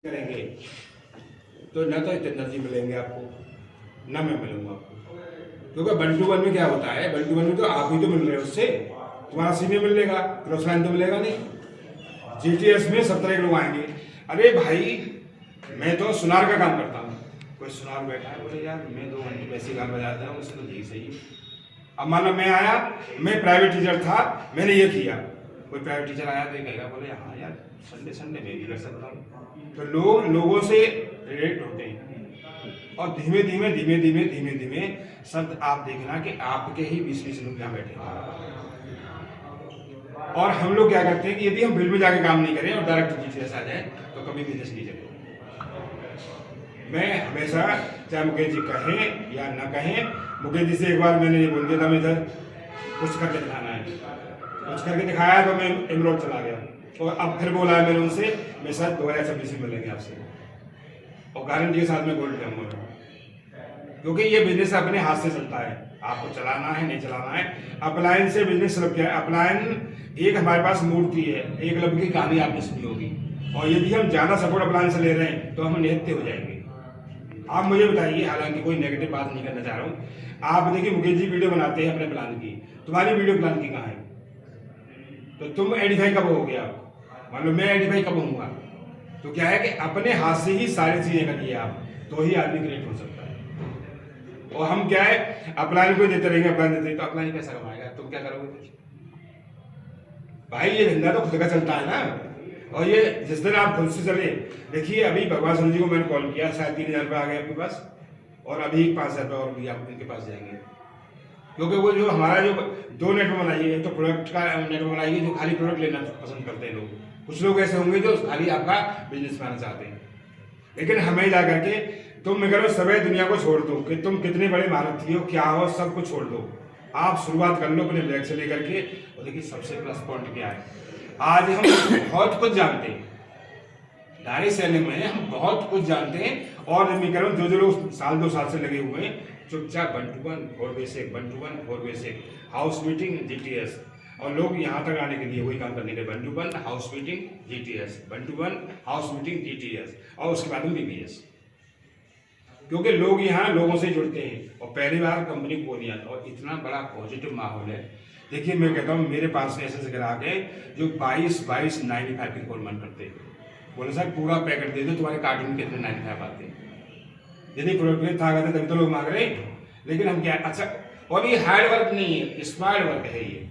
करेंगे तो न तो इतने एनर्जी मिलेंगे आपको, न मैं मिलूंगा आपको। क्योंकि 1 to 1 में क्या होता है, 1 to 1 में तो आप ही तो मिल रहे हो उससे, तुम्हारा सीनियर मिलेगा, क्रॉस लाइन तो मिलेगा नहीं। जीटीएस में 17 लोग आएंगे। अरे भाई मैं तो सुनार का काम करता हूँ, कोई सुनार बैठा है, बोले यार मैं 2 घंटे वैसे गान बजाता हूँ, उसमें यही सही है। अब मान लो मैं आया, मैं प्राइवेट टीचर था, मैंने ये किया, कोई प्राइवेट टीचर आया तो ये कहेगा बोले हाँ यार संडे संडे मैं भी कर सकता हूँ। तो लोग लोगों से रिलेट होते हैं और धीमे धीमे धीमे धीमे धीमे धीमे सब आप देखना कि आपके ही 20-20 लोग यहाँ बैठे हैं। और हम लोग क्या करते हैं कि यदि हम फील्ड में जाके काम नहीं करें और डायरेक्ट जीटीएस आ जाए तो कभी बिजनेस नहीं चलेगा। मैं हमेशा चाहे मुकेश जी कहें या ना कहें, मुकेश जी से एक बार मैंने ये बोल दिया था मैं इधर कुछ करके दिखाना है, कुछ करके दिखाया तो मैं इमरोड चला गया। और अब फिर बोला है मैंने उनसे, मैं सर 2026 में मिलेंगे आपसे और गारंटी के साथ में गोल्ड जाऊंगा, क्योंकि ये बिजनेस अपने हाथ से चलता है, आपको चलाना है नहीं चलाना है। अपलायन से बिजनेस चल गया। अपलायन एक हमारे पास मूर्ति है, एक लब की कहानी आपने सुनी होगी, और यदि हम ज्यादा सपोर्ट अपलायन से ले रहे हैं तो हम निहत्ते हो जाएंगे। आप मुझे बताइए, हालांकि कोई नेगेटिव बात नहीं करना चाह रहा हूँ, आप देखिए मुकेश जी वीडियो बनाते हैं अपने प्लान की, तुम्हारी वीडियो प्लान की कहाँ है? तो तुम एडिफाई कब हो गया? मान लो मैं एडिफाई कब होऊंगा? तो क्या है कि अपने हाथ से ही सारी चीजें करिए आप, तो ही आदमी क्रिएट हो सकता है। और हम क्या है अपलाइन को देते रहेंगे, अपलाइन देते रहेंगे, तो अपलाइन कैसा कमाएगा? तुम क्या करोगे भाई? ये धंधा तो खुद का चलता है ना। और ये जिस दिन आप खुद से चले, देखिए अभी भगवान सिंह जी को मैंने कॉल किया, शायद 3000 रुपये आ गए आपके पास, और अभी 5000 रुपये और भी आप उनके पास जाएंगे। क्योंकि वो जो हमारा जो 2 नेटवर्क बनाइए, तो प्रोडक्ट का नेटवर्क बनाइए जो खाली प्रोडक्ट लेना पसंद करते हैं लोग। कुछ लोग ऐसे होंगे जो खाली आपका बिजनेस बनाना चाहते हैं, लेकिन हमें जा करके तुम मैं करो सभी दुनिया को छोड़ दो कि तुम कितने बड़े महारथी हो क्या हो, सब कुछ छोड़ दो, आप शुरुआत कर लो अपने बैग से लेकर के। और देखिए सबसे प्लस पॉइंट क्या है, आज हम बहुत कुछ जानते हैं, डायरेक्ट सेलिंग में हम बहुत कुछ जानते हैं। और मैं कह रहा हूँ जो लोग 1-2 साल से लगे हुए हैं, चुपचाप 1 to 1 4 basic, 1 to 1 4 basic, house meeting GTS, और लोग यहाँ तक आने के लिए वही काम करने के 1 to 1 house meeting GTS, 1 to 1 house meeting GTS, और उसके बाद में बीबीएस। क्योंकि लोग यहाँ लोगों से जुड़ते हैं और पहली बार कंपनी को दिया, और इतना बड़ा पॉजिटिव माहौल है। देखिए मैं कहता हूँ मेरे पास ऐसे ग्राहक है जो 22-95 की रिक्वायरमेंट करते हैं, बोले सर पूरा पैकेट दे दो, तुम्हारे कार्टून में कितने 95 आते हैं। यदि प्रोडक्ट था करते तभी तो लोग मांग रहे हैं, लेकिन हम क्या अच्छा। और ये हार्ड वर्क नहीं है, स्मार्ट वर्क है ये।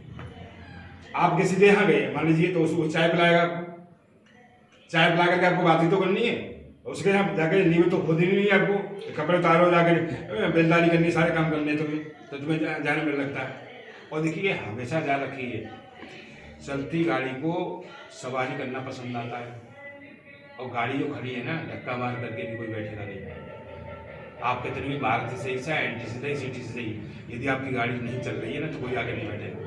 आप किसी के यहाँ गए मान लीजिए, तो उसको चाय पिलाएगा आपको, चाय पिला करके आपको बात ही तो करनी है, उसके यहाँ जाकर नींव तो खुद ही नहीं है आपको, कपड़े उतारो जाकर बेलदारी करनी, सारे काम करने तो तुम्हें जाने में लगता है। और देखिए हमेशा ध्यान रखिए, चलती गाड़ी को सवारी करना पसंद आता है, और गाड़ी जो खड़ी है ना धक्का मार करके भी कोई बैठेगा नहीं। आप कितनी भी मारुति से चाहे एंटी से सही सिटी से सही, यदि आपकी गाड़ी नहीं चल रही है ना तो कोई आगे नहीं बैठेगा।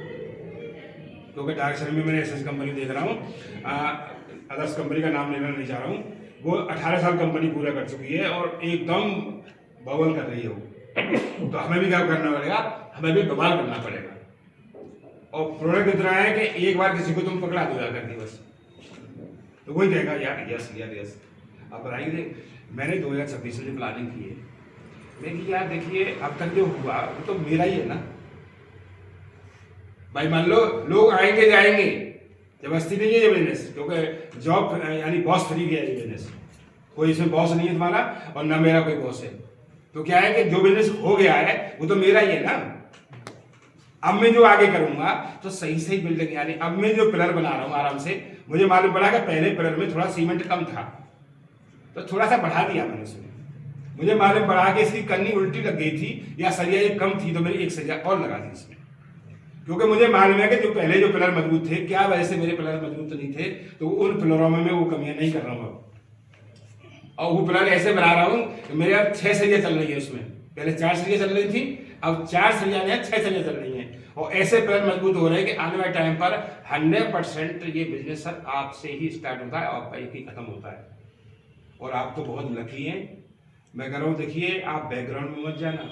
क्योंकि डायरेक्शन में मैंने ऐसी कंपनी देख रहा हूँ, अदर्स कंपनी का नाम लेना नहीं चाह रहा हूँ, वो 18 साल कंपनी पूरा कर चुकी है और एकदम बवाल कर रही है वो। तो हमें भी क्या करना पड़ेगा, हमें भी बवाल करना पड़ेगा। और प्रोडक्ट इतना है कि एक बार किसी को तुम पकड़ा दो जाकर के बस, तो वही कहेगा यार यस यार यस। अब बताइए मैंने 2026 में प्लानिंग की है, मैं कि यार देखिए अब तक जो हुआ वो तो मेरा ही है ना भाई। मान लो लोग आएंगे जाएंगे, जबरदस्ती नहीं है ये बिजनेस, क्योंकि जॉब यानी बॉस फ्री गया ये बिजनेस, कोई इसमें बॉस नहीं है तुम्हारा और ना मेरा कोई बॉस है। तो क्या है कि जो बिजनेस हो गया है वो तो मेरा ही है ना। अब मैं जो आगे करूंगा तो सही सही बिल्डिंग, यानी अब मैं जो पिलर बना रहा हूँ आराम से, मुझे मालूम पड़ा कि पहले पिलर में थोड़ा सीमेंट कम था तो थोड़ा सा बढ़ा दिया मैंने उसमें। मुझे मालूम पड़ा कि इसकी कन्नी उल्टी लग गई थी या सरिया एक कम थी, तो मैंने एक सरिया और लगा दी इसमें। क्योंकि मुझे मालूम है कि जो पहले जो पिलर मजबूत थे, क्या वजह से मेरे पिलर मजबूत नहीं थे, तो उन पिलरों में मैं वो कमियां नहीं कर रहा हूँ अब। और वो पिलर ऐसे बना रहा हूँ कि मेरे अब 6 सरिया चल रही है उसमें, पहले 4 सरिया चल रही थी, अब 4 सरिया में 6 सरिया चल रही है। और ऐसे पिलर मजबूत हो रहे हैं कि आने वाले टाइम पर 100% ये बिजनेस सर आपसे ही स्टार्ट होता है और आपका ही खत्म होता है। और आप तो बहुत लकी हैं, मैं कह रहा हूँ देखिए आप बैकग्राउंड में मत जाना,